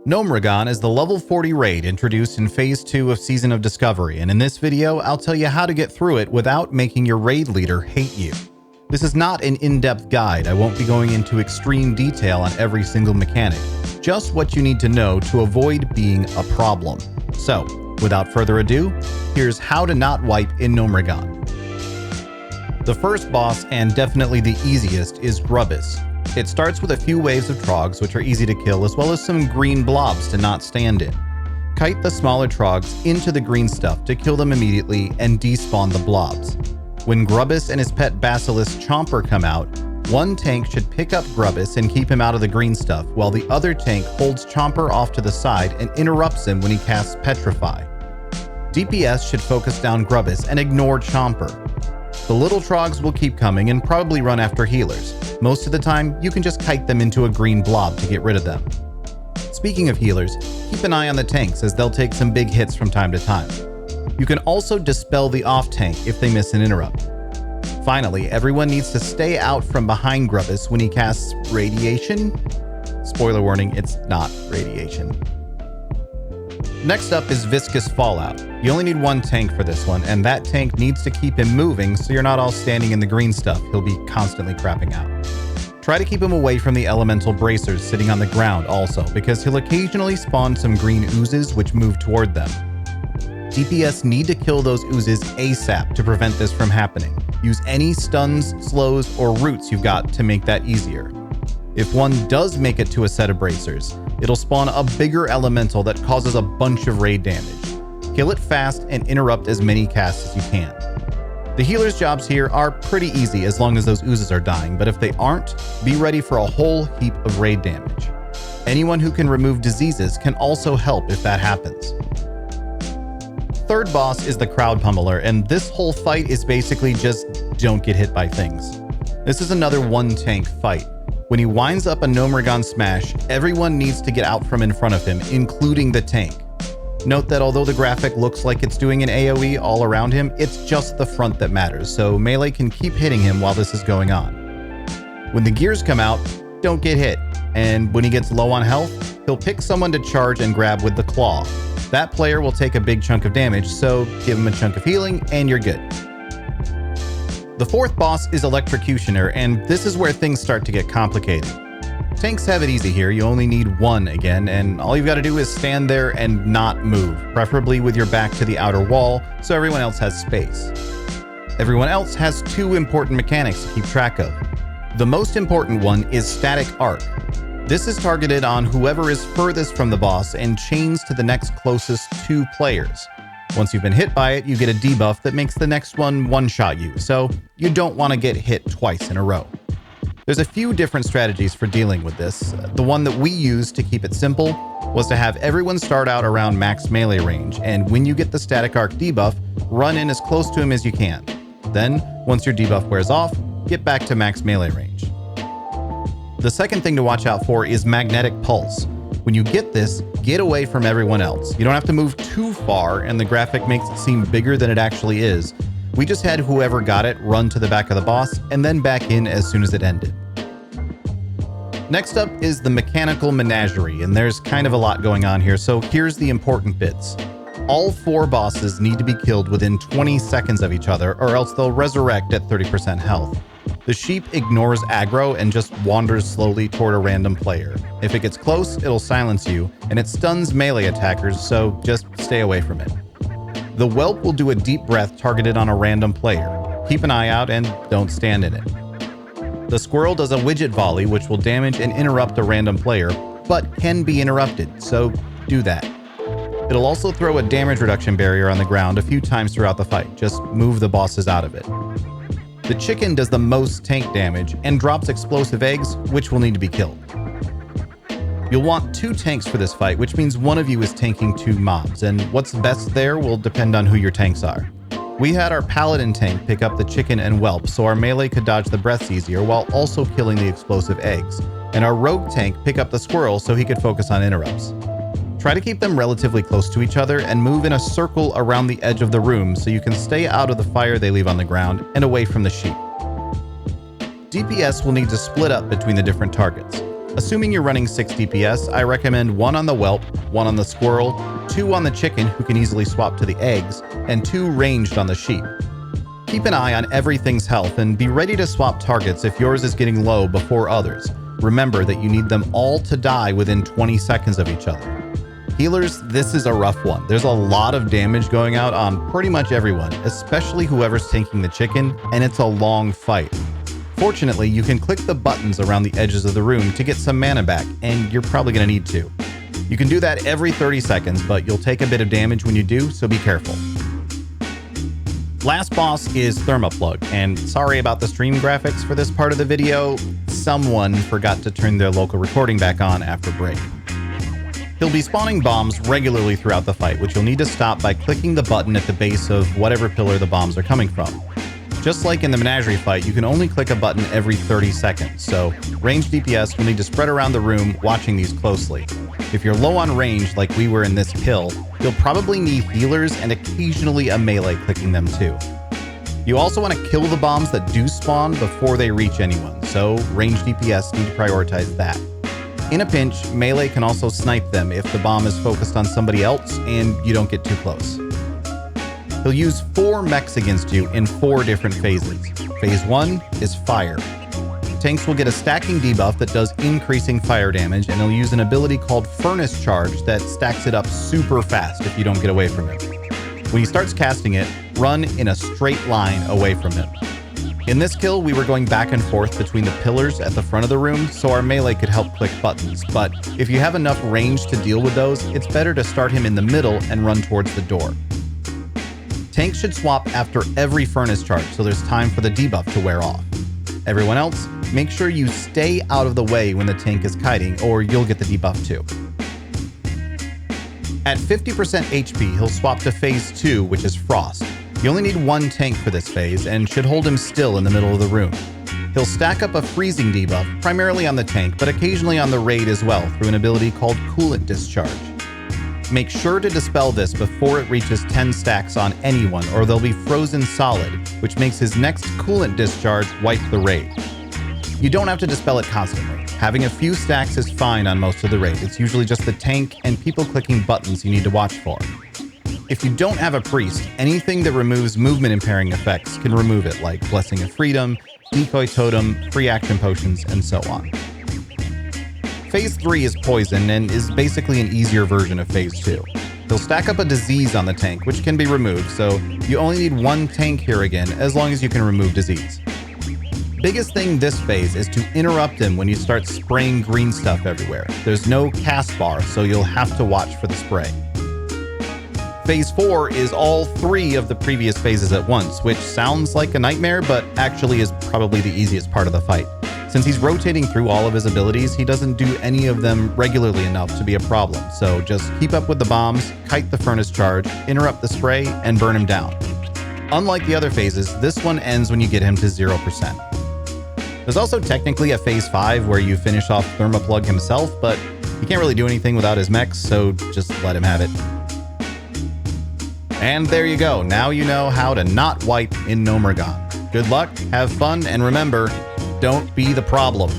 Gnomeregan is the level 40 raid introduced in Phase 2 of Season of Discovery, and in this video, I'll tell you how to get through it without making your raid leader hate you. This is not an in-depth guide. I won't be going into extreme detail on every single mechanic, just what you need to know to avoid being a problem. So, without further ado, here's how to not wipe in Gnomeregan. The first boss, and definitely the easiest, is Grubbis. It starts with a few waves of trogs, which are easy to kill, as well as some green blobs to not stand in. Kite the smaller trogs into the green stuff to kill them immediately and despawn the blobs. When Grubbis and his pet basilisk Chomper come out, one tank should pick up Grubbis and keep him out of the green stuff, while the other tank holds Chomper off to the side and interrupts him when he casts Petrify. DPS should focus down Grubbis and ignore Chomper. The little trogs will keep coming and probably run after healers. Most of the time, you can just kite them into a green blob to get rid of them. Speaking of healers, keep an eye on the tanks as they'll take some big hits from time to time. You can also dispel the off tank if they miss an interrupt. Finally, everyone needs to stay out from behind Grubbis when he casts Radiation. Spoiler warning, it's not radiation. Next up is Viscous Fallout. You only need one tank for this one, and that tank needs to keep him moving so you're not all standing in the green stuff. He'll be constantly crapping out. Try to keep him away from the elemental bracers sitting on the ground also, because he'll occasionally spawn some green oozes which move toward them. DPS need to kill those oozes ASAP to prevent this from happening. Use any stuns, slows, or roots you've got to make that easier. If one does make it to a set of bracers, it'll spawn a bigger elemental that causes a bunch of raid damage. Kill it fast and interrupt as many casts as you can. The healer's jobs here are pretty easy as long as those oozes are dying, but if they aren't, be ready for a whole heap of raid damage. Anyone who can remove diseases can also help if that happens. Third boss is the Crowd Pummeler, and this whole fight is basically just don't get hit by things. This is another one tank fight. When he winds up a Gnomeregan smash, everyone needs to get out from in front of him, including the tank. Note that although the graphic looks like it's doing an AoE all around him, it's just the front that matters, so melee can keep hitting him while this is going on. When the gears come out, don't get hit, and when he gets low on health, he'll pick someone to charge and grab with the claw. That player will take a big chunk of damage, so give him a chunk of healing and you're good. The fourth boss is Electrocutioner, and this is where things start to get complicated. Tanks have it easy here. You only need one again, and all you've got to do is stand there and not move, preferably with your back to the outer wall so everyone else has space. Everyone else has two important mechanics to keep track of. The most important one is Static Arc. This is targeted on whoever is furthest from the boss and chains to the next closest two players. Once you've been hit by it, you get a debuff that makes the next one one-shot you, so you don't want to get hit twice in a row. There's a few different strategies for dealing with this. The one that we used to keep it simple was to have everyone start out around max melee range, and when you get the Static Arc debuff, run in as close to him as you can. Then, once your debuff wears off, get back to max melee range. The second thing to watch out for is Magnetic Pulse. When you get this, get away from everyone else. You don't have to move too far, and the graphic makes it seem bigger than it actually is. We just had whoever got it run to the back of the boss and then back in as soon as it ended. Next up is the mechanical Menagerie, and there's kind of a lot going on here, so here's the important bits. All four bosses need to be killed within 20 seconds of each other, or else they'll resurrect at 30% health. The sheep ignores aggro and just wanders slowly toward a random player. If it gets close, it'll silence you, and it stuns melee attackers, so just stay away from it. The whelp will do a deep breath targeted on a random player. Keep an eye out and don't stand in it. The squirrel does a widget volley, which will damage and interrupt a random player, but can be interrupted, so do that. It'll also throw a damage reduction barrier on the ground a few times throughout the fight. Just move the bosses out of it. The chicken does the most tank damage and drops explosive eggs, which will need to be killed. You'll want two tanks for this fight, which means one of you is tanking two mobs, and what's best there will depend on who your tanks are. We had our paladin tank pick up the chicken and whelp, so our melee could dodge the breaths easier while also killing the explosive eggs, and our rogue tank pick up the squirrel so he could focus on interrupts. Try to keep them relatively close to each other and move in a circle around the edge of the room so you can stay out of the fire they leave on the ground and away from the sheep. DPS will need to split up between the different targets. Assuming you're running 6 DPS, I recommend 1 on the whelp, 1 on the squirrel, 2 on the chicken who can easily swap to the eggs, and 2 ranged on the sheep. Keep an eye on everything's health and be ready to swap targets if yours is getting low before others. Remember that you need them all to die within 20 seconds of each other. Healers, this is a rough one. There's a lot of damage going out on pretty much everyone, especially whoever's tanking the chicken, and it's a long fight. Fortunately, you can click the buttons around the edges of the room to get some mana back, and you're probably going to need to. You can do that every 30 seconds, but you'll take a bit of damage when you do, so be careful. Last boss is Thermaplugg, and sorry about the stream graphics for this part of the video. Someone forgot to turn their local recording back on after break. He'll be spawning bombs regularly throughout the fight, which you'll need to stop by clicking the button at the base of whatever pillar the bombs are coming from. Just like in the Menagerie fight, you can only click a button every 30 seconds, so ranged DPS will need to spread around the room watching these closely. If you're low on range like we were in this kill, you'll probably need healers and occasionally a melee clicking them too. You also want to kill the bombs that do spawn before they reach anyone, so ranged DPS need to prioritize that. In a pinch, melee can also snipe them if the bomb is focused on somebody else and you don't get too close. He'll use 4 mechs against you in 4 different phases. Phase 1 is fire. Tanks will get a stacking debuff that does increasing fire damage, and he'll use an ability called Furnace Charge that stacks it up super fast if you don't get away from him. When he starts casting it, run in a straight line away from him. In this kill, we were going back and forth between the pillars at the front of the room, so our melee could help click buttons, but if you have enough range to deal with those, it's better to start him in the middle and run towards the door. Tanks should swap after every furnace charge, so there's time for the debuff to wear off. Everyone else, make sure you stay out of the way when the tank is kiting, or you'll get the debuff too. At 50% HP, he'll swap to phase 2, which is Frost. You only need 1 tank for this phase, and should hold him still in the middle of the room. He'll stack up a freezing debuff, primarily on the tank, but occasionally on the raid as well, through an ability called Coolant Discharge. Make sure to dispel this before it reaches 10 stacks on anyone, or they'll be frozen solid, which makes his next Coolant Discharge wipe the raid. You don't have to dispel it constantly. Having a few stacks is fine on most of the raid. It's usually just the tank and people clicking buttons you need to watch for. If you don't have a priest, anything that removes movement impairing effects can remove it, like Blessing of Freedom, Decoy Totem, free action potions, and so on. Phase 3 is poison and is basically an easier version of phase 2. He'll stack up a disease on the tank, which can be removed, so you only need 1 tank here again, as long as you can remove disease. Biggest thing this phase is to interrupt him when you start spraying green stuff everywhere. There's no cast bar, so you'll have to watch for the spray. Phase 4 is all 3 of the previous phases at once, which sounds like a nightmare, but actually is probably the easiest part of the fight. Since he's rotating through all of his abilities, he doesn't do any of them regularly enough to be a problem, so just keep up with the bombs, kite the furnace charge, interrupt the spray, and burn him down. Unlike the other phases, this one ends when you get him to 0%. There's also technically a phase 5 where you finish off Thermaplugg himself, but he can't really do anything without his mechs, so just let him have it. And there you go. Now you know how to not wipe in Gnomeregan. Good luck, have fun, and remember, don't be the problem.